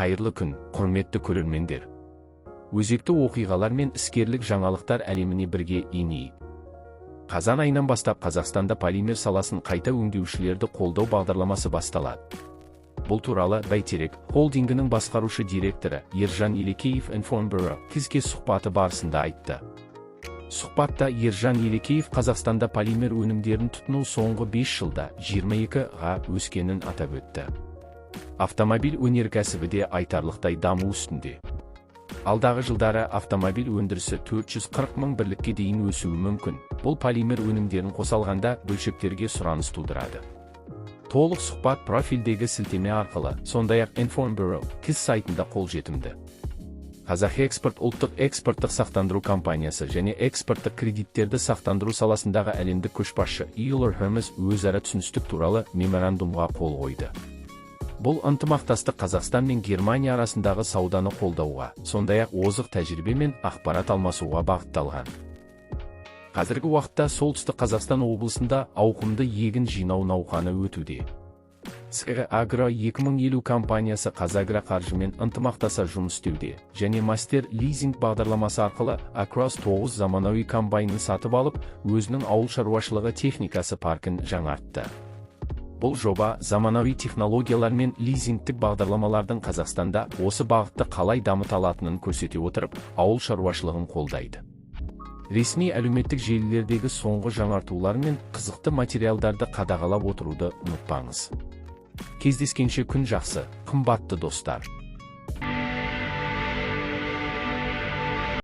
Қайырлы күн, құрметті көрермендер. Өзекті оқиғалар мен іскерлік жаңалықтар әлеміне бірге енейік. Қазан айынан бастап Қазақстанда полимер саласын қайта өңдеушілерді қолдау бағдарламасы басталады. Бұл туралы Бәйтерек холдингінің басқарушы директоры Ержан Елекеев Информбюро кезге сұхбаты барысында айтты. Сұхбатта Ержан Елекеев Қазақстанда полимер өнімдерін тұтыну соңғы 5 жылда 22-ға өскенін атап өтті. Автомобиль өнеркәсібі де айтарлықтай даму үстінде. Алдағы жылдары автомобиль өндірісі 440 мың бірлікке дейін өсуі мүмкін. Бұл полимер өнімдерін қосалғанда бөлшектерге сұраныс тудырады. Толық сұхбат профильдегі сілтеме арқылы, сондай-ақ Информбюро кіз сайтында қолжетімді. Қазақэкспорт ұлттық экспорттық сақтандыру компаниясы және экспорттық кредиттерді сақтандыру саласындағы әлемдік көшбасшы Euler Hermes өзара түсіністік туралы меморандумға қол қойды. Бұл ынтымақтастық Қазақстан мен Германия арасындағы сауданы қолдауға, сондай-ақ озық тәжірибе мен ақпарат алмасуға бағытталған. Қазіргі уақытта солтүстік Қазақстан облысында ауқымды егін жинау науқаны өтуде. СК Агро 2050 компаниясы Қазагроқаржымен ынтымақтаса жұмыс істеуде, және Мастер лизинг бағдарламасы арқылы Across 9 заманауи комбайнын сатып алып, өзінің ауыл шаруашылығы техникасы паркін жаңартты. Бұл жоба заманауи технологиялар мен лизингтік бағдарламалардың Қазақстанда осы бағытты қалай дамыта алатынын көрсете отырып, ауыл шаруашылығын қолдайды. Ресми әлеуметтік желілердегі соңғы жаңартулар мен қызықты материалдарды қадағалап отыруды ұмытпаңыз. Кездескенше күн жақсы, қымбатты достар.